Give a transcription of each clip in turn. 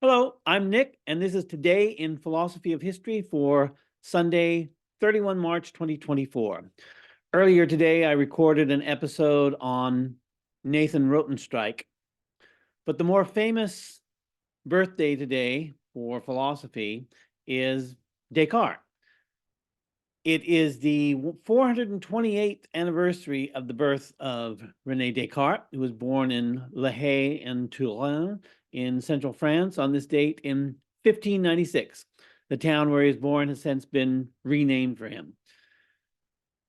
Hello, I'm Nick, and this is Today in Philosophy of History for Sunday, 31 March 2024. Earlier today, I recorded an episode on Nathan Rothenstrike, but the more famous birthday today for philosophy is Descartes. It is the 428th anniversary of the birth of René Descartes, who was born in Haye and Touraine in central France on this date in 1596. The town where he was born has since been renamed for him.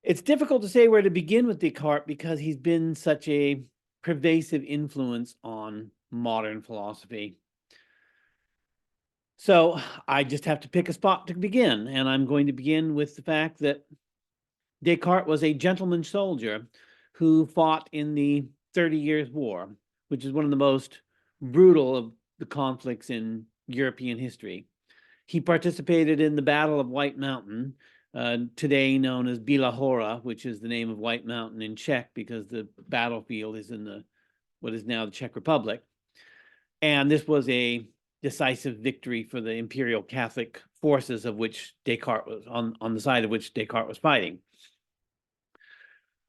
It's difficult to say where to begin with Descartes because he's been such a pervasive influence on modern philosophy. So I just have to pick a spot to begin, and I'm going to begin with the fact that Descartes was a gentleman soldier who fought in the 30 Years' War, which is one of the most brutal of the conflicts in European history. He participated in the Battle of White Mountain, today known as Bílá Hora, which is the name of White Mountain in Czech because the battlefield is in what is now the Czech Republic. And this was a decisive victory for the imperial Catholic forces of which Descartes was on the side of which Descartes was fighting.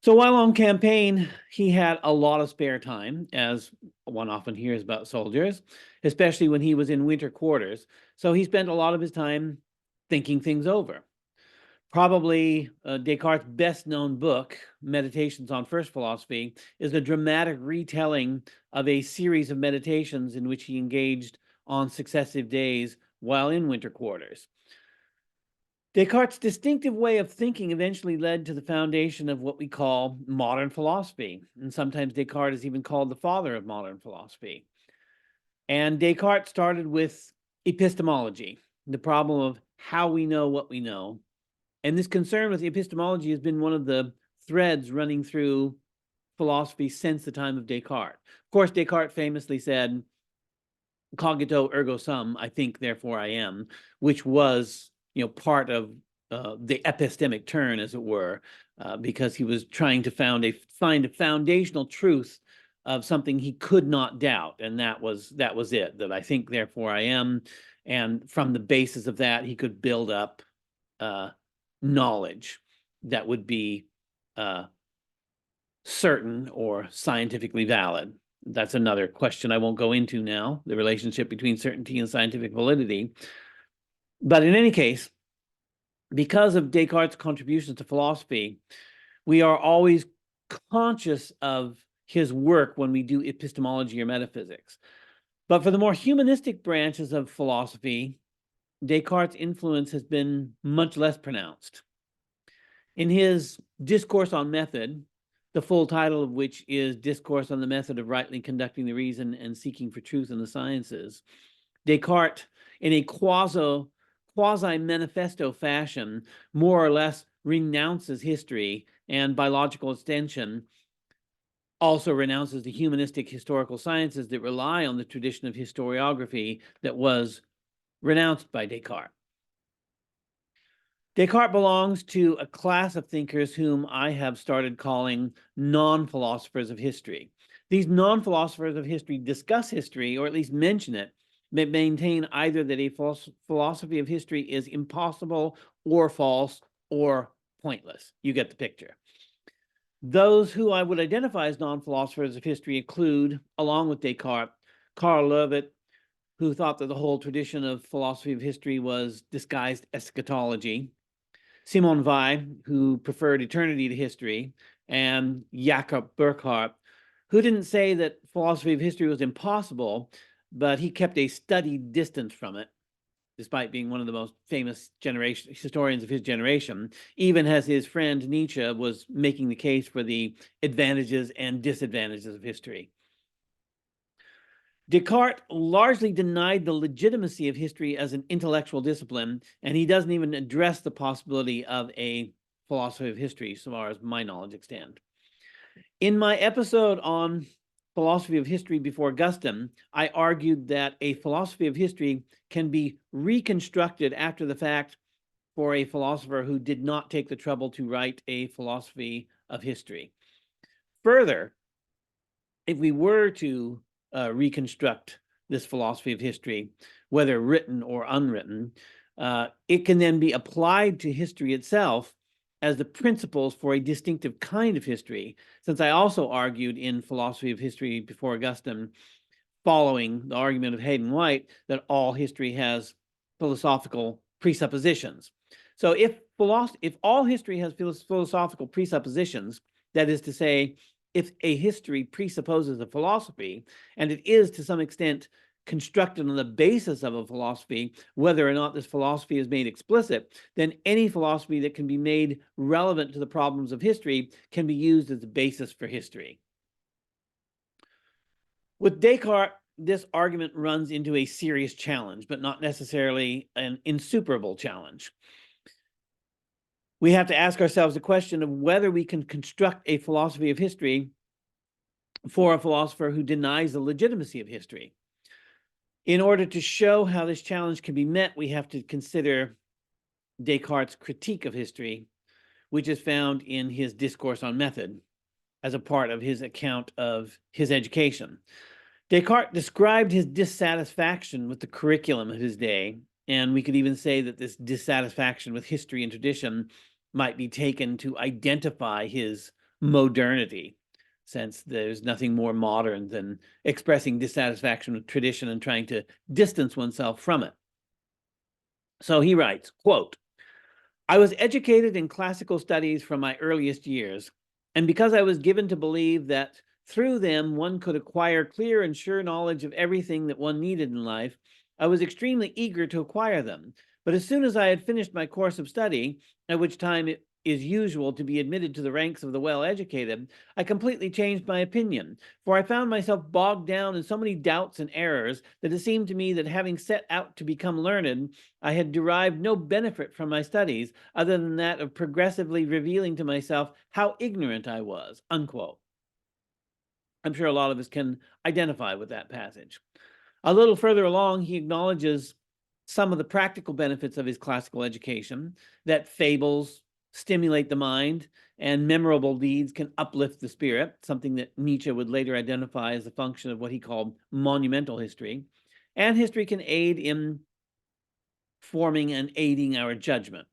So while on campaign, he had a lot of spare time, as one often hears about soldiers, especially when he was in winter quarters. So he spent a lot of his time thinking things over. Probably Descartes' best-known book, Meditations on First Philosophy, is a dramatic retelling of a series of meditations in which he engaged on successive days while in winter quarters. Descartes' distinctive way of thinking eventually led to the foundation of what we call modern philosophy, and sometimes Descartes is even called the father of modern philosophy. And Descartes started with epistemology, the problem of how we know what we know. And this concern with epistemology has been one of the threads running through philosophy since the time of Descartes. Of course, Descartes famously said, cogito ergo sum, I think, therefore I am, which was, part of the epistemic turn, as it were, because he was trying to find a foundational truth of something he could not doubt, and that was it. That I think, therefore I am, and from the basis of that, he could build up knowledge that would be certain or scientifically valid. That's another question I won't go into now, the relationship between certainty and scientific validity. But in any case, because of Descartes' contributions to philosophy, we are always conscious of his work when we do epistemology or metaphysics. But for the more humanistic branches of philosophy, Descartes' influence has been much less pronounced. In his Discourse on Method, the full title of which is Discourse on the Method of Rightly Conducting the Reason and Seeking for Truth in the Sciences, Descartes, in a quasi-manifesto fashion, more or less renounces history and, by logical extension, also renounces the humanistic historical sciences that rely on the tradition of historiography that was renounced by Descartes. Descartes belongs to a class of thinkers whom I have started calling non-philosophers of history. These non-philosophers of history discuss history, or at least mention it, but maintain either that a philosophy of history is impossible or false or pointless. You get the picture. Those who I would identify as non-philosophers of history include, along with Descartes, Karl Löwit, who thought that the whole tradition of philosophy of history was disguised eschatology, Simon Weil, who preferred eternity to history, and Jakob Burckhardt, who didn't say that philosophy of history was impossible, but he kept a studied distance from it, despite being one of the most famous historians of his generation, even as his friend Nietzsche was making the case for the advantages and disadvantages of history. Descartes largely denied the legitimacy of history as an intellectual discipline, and he doesn't even address the possibility of a philosophy of history, so far as my knowledge extends. In my episode on philosophy of history before Augustin, I argued that a philosophy of history can be reconstructed after the fact for a philosopher who did not take the trouble to write a philosophy of history. Further, if we were to reconstruct this philosophy of history, whether written or unwritten, it can then be applied to history itself as the principles for a distinctive kind of history, since I also argued in Philosophy of History before Augustin, following the argument of Hayden White, that all history has philosophical presuppositions. So if all history has philosophical presuppositions, that is to say, if a history presupposes a philosophy, and it is to some extent constructed on the basis of a philosophy, whether or not this philosophy is made explicit, then any philosophy that can be made relevant to the problems of history can be used as a basis for history. With Descartes, this argument runs into a serious challenge, but not necessarily an insuperable challenge. We have to ask ourselves the question of whether we can construct a philosophy of history for a philosopher who denies the legitimacy of history. In order to show how this challenge can be met, we have to consider Descartes' critique of history, which is found in his Discourse on Method as a part of his account of his education. Descartes described his dissatisfaction with the curriculum of his day, and we could even say that this dissatisfaction with history and tradition might be taken to identify his modernity, since there's nothing more modern than expressing dissatisfaction with tradition and trying to distance oneself from it. So he writes, quote, "I was educated in classical studies from my earliest years, and because I was given to believe that through them one could acquire clear and sure knowledge of everything that one needed in life, I was extremely eager to acquire them. But as soon as I had finished my course of study, at which time it is usual to be admitted to the ranks of the well-educated, I completely changed my opinion, for I found myself bogged down in so many doubts and errors that it seemed to me that having set out to become learned, I had derived no benefit from my studies other than that of progressively revealing to myself how ignorant I was," unquote. I'm sure a lot of us can identify with that passage. A little further along, he acknowledges some of the practical benefits of his classical education, that fables stimulate the mind and memorable deeds can uplift the spirit, something that Nietzsche would later identify as a function of what he called monumental history, and history can aid in forming and aiding our judgment.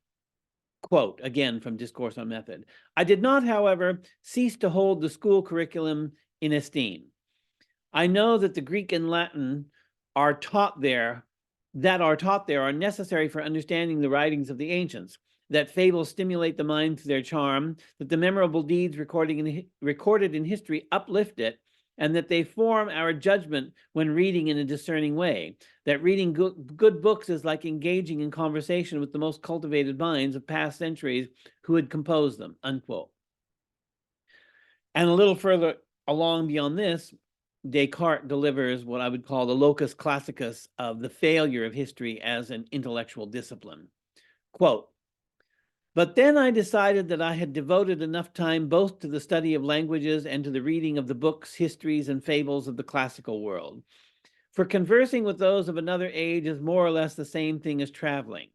Quote, again from Discourse on Method, "I did not, however, cease to hold the school curriculum in esteem. I know that the Greek and Latin are taught there are necessary for understanding the writings of the ancients, that fables stimulate the mind through their charm, that the memorable deeds recorded in history uplift it, and that they form our judgment when reading in a discerning way, that reading good books is like engaging in conversation with the most cultivated minds of past centuries who had composed them," unquote. And a little further along beyond this, Descartes delivers what I would call the locus classicus of the failure of history as an intellectual discipline. Quote, "But then I decided that I had devoted enough time both to the study of languages and to the reading of the books, histories, and fables of the classical world. For conversing with those of another age is more or less the same thing as traveling.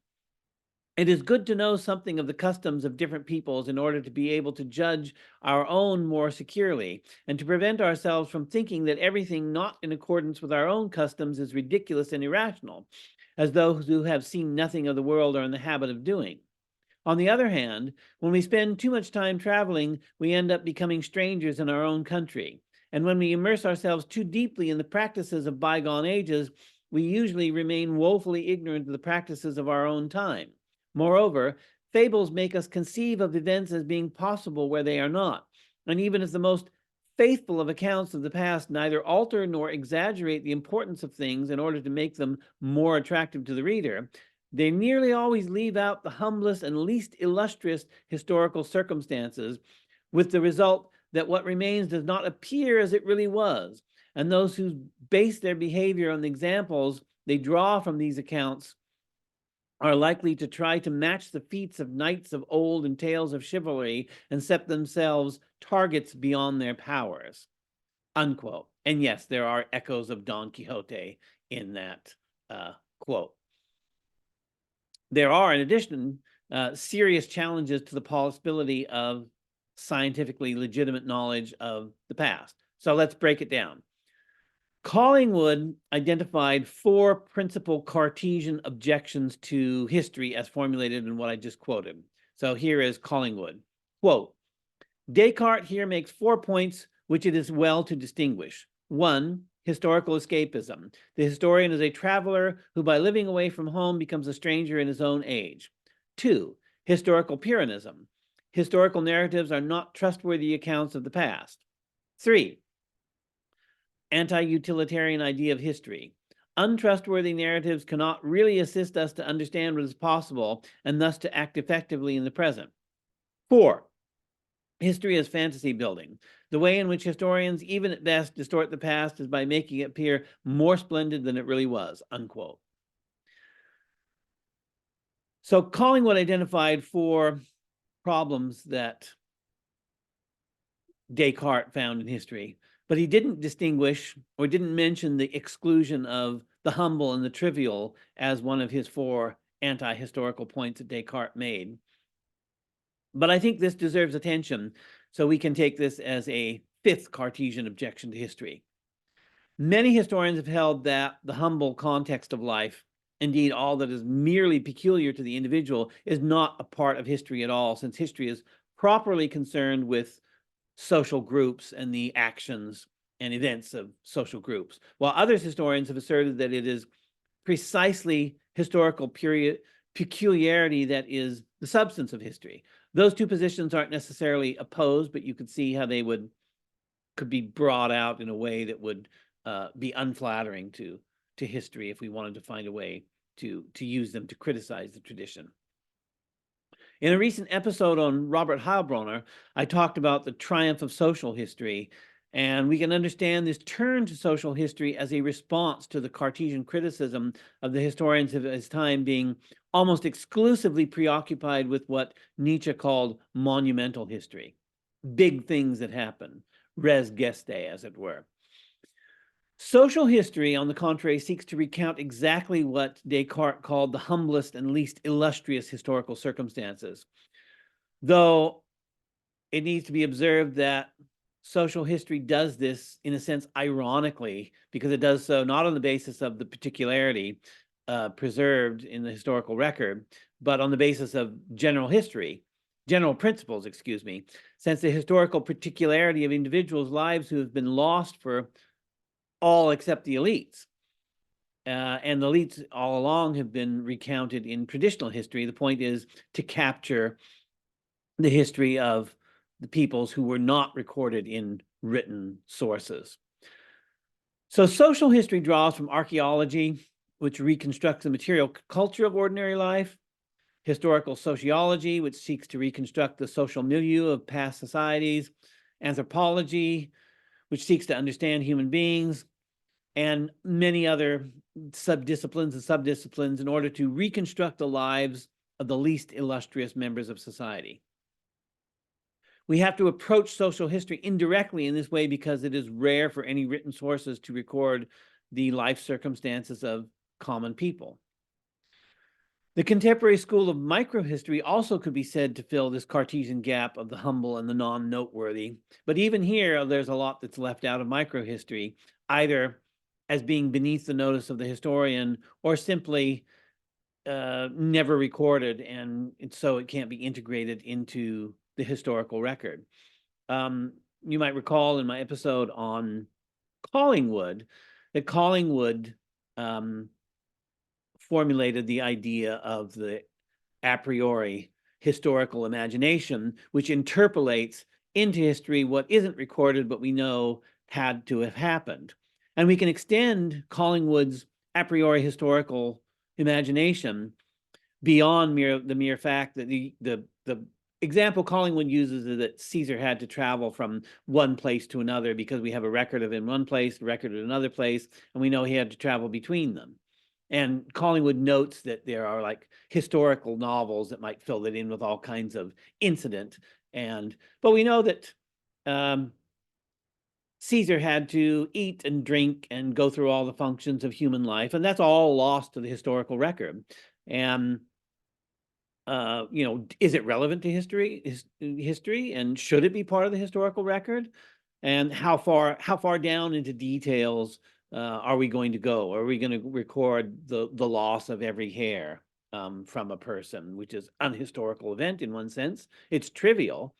It is good to know something of the customs of different peoples in order to be able to judge our own more securely, and to prevent ourselves from thinking that everything not in accordance with our own customs is ridiculous and irrational, as those who have seen nothing of the world are in the habit of doing. On the other hand, when we spend too much time traveling, we end up becoming strangers in our own country. And when we immerse ourselves too deeply in the practices of bygone ages, we usually remain woefully ignorant of the practices of our own time. Moreover, fables make us conceive of events as being possible where they are not, and even as the most faithful of accounts of the past neither alter nor exaggerate the importance of things in order to make them more attractive to the reader, they nearly always leave out the humblest and least illustrious historical circumstances, with the result that what remains does not appear as it really was, and those who base their behavior on the examples they draw from these accounts are likely to try to match the feats of knights of old and tales of chivalry and set themselves targets beyond their powers," unquote. And yes, there are echoes of Don Quixote in that quote. There are, in addition, serious challenges to the possibility of scientifically legitimate knowledge of the past. So let's break it down. Callingwood identified 4 principal Cartesian objections to history as formulated in what I just quoted. So here is Callingwood. Quote, Descartes here makes 4 points which it is well to distinguish. 1, historical escapism. The historian is a traveler who by living away from home becomes a stranger in his own age. 2, historical Pyrrhonism. Historical narratives are not trustworthy accounts of the past. 3, anti-utilitarian idea of history. Untrustworthy narratives cannot really assist us to understand what is possible and thus to act effectively in the present. 4, history as fantasy building. The way in which historians, even at best, distort the past is by making it appear more splendid than it really was, unquote. So Callingwood identified 4 problems that Descartes found in history, but he didn't distinguish or didn't mention the exclusion of the humble and the trivial as one of his 4 anti-historical points that Descartes made. But I think this deserves attention, so we can take this as a 5th Cartesian objection to history. Many historians have held that the humble context of life, indeed all that is merely peculiar to the individual, is not a part of history at all, since history is properly concerned with social groups and the actions and events of social groups, while other historians have asserted that it is precisely historical peculiarity that is the substance of history. Those 2 positions aren't necessarily opposed, but you could see how they could be brought out in a way that would be unflattering to history if we wanted to find a way to use them to criticize the tradition. In a recent episode on Robert Heilbronner, I talked about the triumph of social history, and we can understand this turn to social history as a response to the Cartesian criticism of the historians of his time being almost exclusively preoccupied with what Nietzsche called monumental history, big things that happen, res gestae, as it were. Social history, on the contrary, seeks to recount exactly what Descartes called the humblest and least illustrious historical circumstances, though it needs to be observed that social history does this, in a sense, ironically, because it does so not on the basis of the particularity preserved in the historical record, but on the basis of general principles, since the historical particularity of individuals' lives who have been lost for all except the elites. And the elites all along have been recounted in traditional history. The point is to capture the history of the peoples who were not recorded in written sources. So social history draws from archaeology, which reconstructs the material culture of ordinary life, historical sociology, which seeks to reconstruct the social milieu of past societies, anthropology, which seeks to understand human beings, and many other subdisciplines and subdisciplines in order to reconstruct the lives of the least illustrious members of society. We have to approach social history indirectly in this way because it is rare for any written sources to record the life circumstances of common people. The contemporary school of microhistory also could be said to fill this Cartesian gap of the humble and the non-noteworthy. But even here, there's a lot that's left out of microhistory, either as being beneath the notice of the historian or simply never recorded, and so it can't be integrated into the historical record. You might recall in my episode on Callingwood that Callingwood formulated the idea of the a priori historical imagination, which interpolates into history what isn't recorded but we know had to have happened. And we can extend Callingwood's a priori historical imagination beyond the mere fact that the example Callingwood uses is that Caesar had to travel from one place to another because we have a record of in one place, a record in another place, and we know he had to travel between them. And Callingwood notes that there are like historical novels that might fill it in with all kinds of incident. But we know that Caesar had to eat and drink and go through all the functions of human life, and that's all lost to the historical record. And is it relevant to history, and should it be part of the historical record? And how far down into details are we going to go? Are we going to record the loss of every hair from a person, which is an unhistorical event in one sense? It's trivial,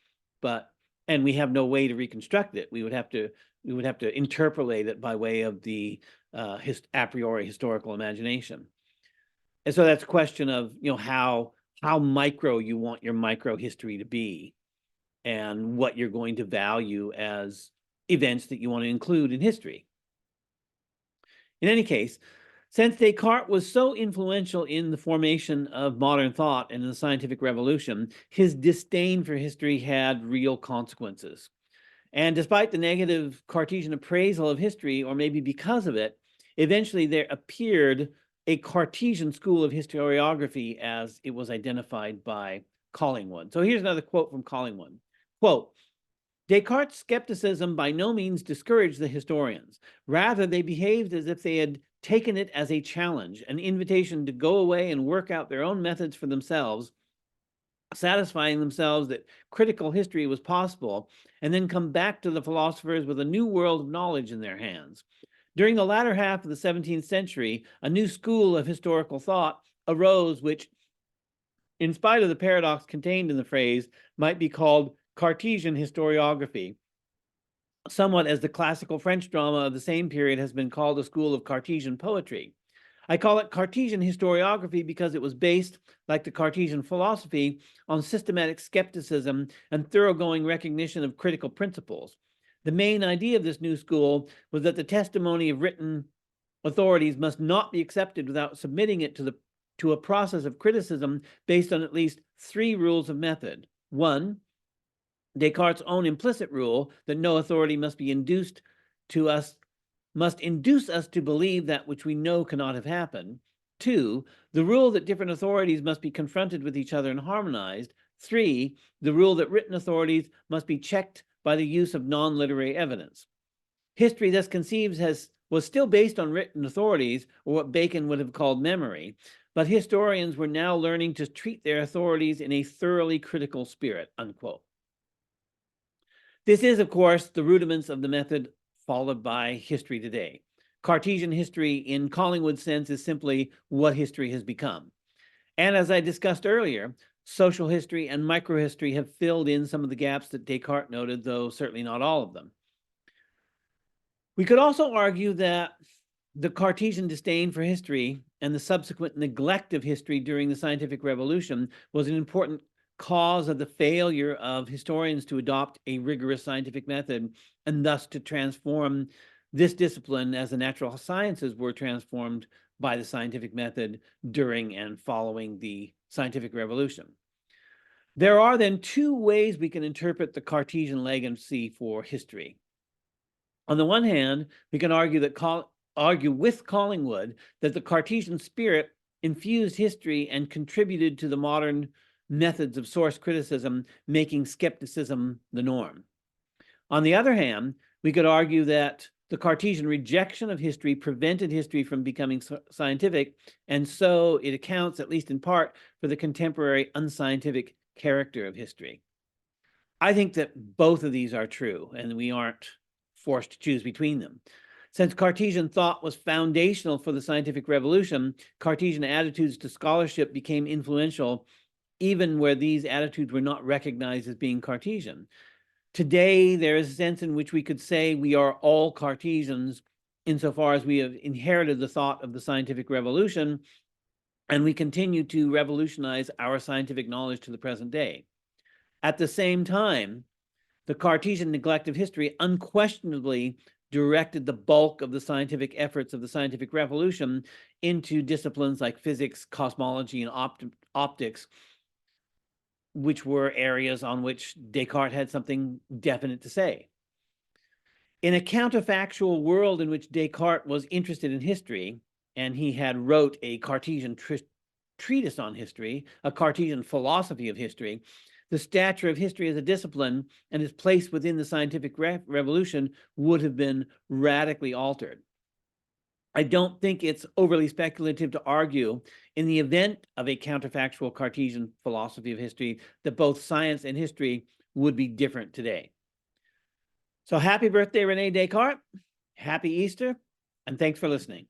and we have no way to reconstruct it. We would have to interpolate it by way of the a priori historical imagination. And so that's a question of, how micro you want your micro history to be, and what you're going to value as events that you want to include in history. In any case, since Descartes was so influential in the formation of modern thought and in the scientific revolution, his disdain for history had real consequences. And despite the negative Cartesian appraisal of history, or maybe because of it, eventually there appeared a Cartesian school of historiography as it was identified by Callingwood. So here's another quote from Callingwood. Quote, Descartes' skepticism by no means discouraged the historians. Rather, they behaved as if they had taken it as a challenge, an invitation to go away and work out their own methods for themselves, satisfying themselves that critical history was possible, and then come back to the philosophers with a new world of knowledge in their hands. During the latter half of the 17th century, a new school of historical thought arose, which, in spite of the paradox contained in the phrase, might be called Cartesian historiography, somewhat as the classical French drama of the same period has been called a school of Cartesian poetry. I call it Cartesian historiography because it was based, like the Cartesian philosophy, on systematic skepticism and thoroughgoing recognition of critical principles. The main idea of this new school was that the testimony of written authorities must not be accepted without submitting it to a process of criticism based on at least 3 rules of method. 1, Descartes' own implicit rule that no authority must induce us to believe that which we know cannot have happened. 2, the rule that different authorities must be confronted with each other and harmonized. 3, the rule that written authorities must be checked by the use of non-literary evidence. History thus conceived was still based on written authorities, or what Bacon would have called memory, but historians were now learning to treat their authorities in a thoroughly critical spirit, unquote. This is, of course, the rudiments of the method followed by history today. Cartesian history, in Collingwood's sense, is simply what history has become. And as I discussed earlier, social history and microhistory have filled in some of the gaps that Descartes noted, though certainly not all of them. We could also argue that the Cartesian disdain for history and the subsequent neglect of history during the scientific revolution was an important cause of the failure of historians to adopt a rigorous scientific method, and thus to transform this discipline as the natural sciences were transformed by the scientific method during and following the scientific revolution. There are then 2 ways we can interpret the Cartesian legacy for history. On the one hand, we can argue with Callingwood that the Cartesian spirit infused history and contributed to the modern methods of source criticism, making skepticism the norm. On the other hand, we could argue that the Cartesian rejection of history prevented history from becoming scientific, and so it accounts, at least in part, for the contemporary unscientific character of history. I think that both of these are true, and we aren't forced to choose between them. Since Cartesian thought was foundational for the scientific revolution, Cartesian attitudes to scholarship became influential even where these attitudes were not recognized as being Cartesian. Today, there is a sense in which we could say we are all Cartesians insofar as we have inherited the thought of the scientific revolution, and we continue to revolutionize our scientific knowledge to the present day. At the same time, the Cartesian neglect of history unquestionably directed the bulk of the scientific efforts of the scientific revolution into disciplines like physics, cosmology, and optics, which were areas on which Descartes had something definite to say. In a counterfactual world in which Descartes was interested in history, and he had wrote a Cartesian treatise on history, a Cartesian philosophy of history, the stature of history as a discipline and its place within the scientific revolution would have been radically altered. I don't think it's overly speculative to argue, in the event of a counterfactual Cartesian philosophy of history, that both science and history would be different today. So happy birthday, René Descartes. Happy Easter. And thanks for listening.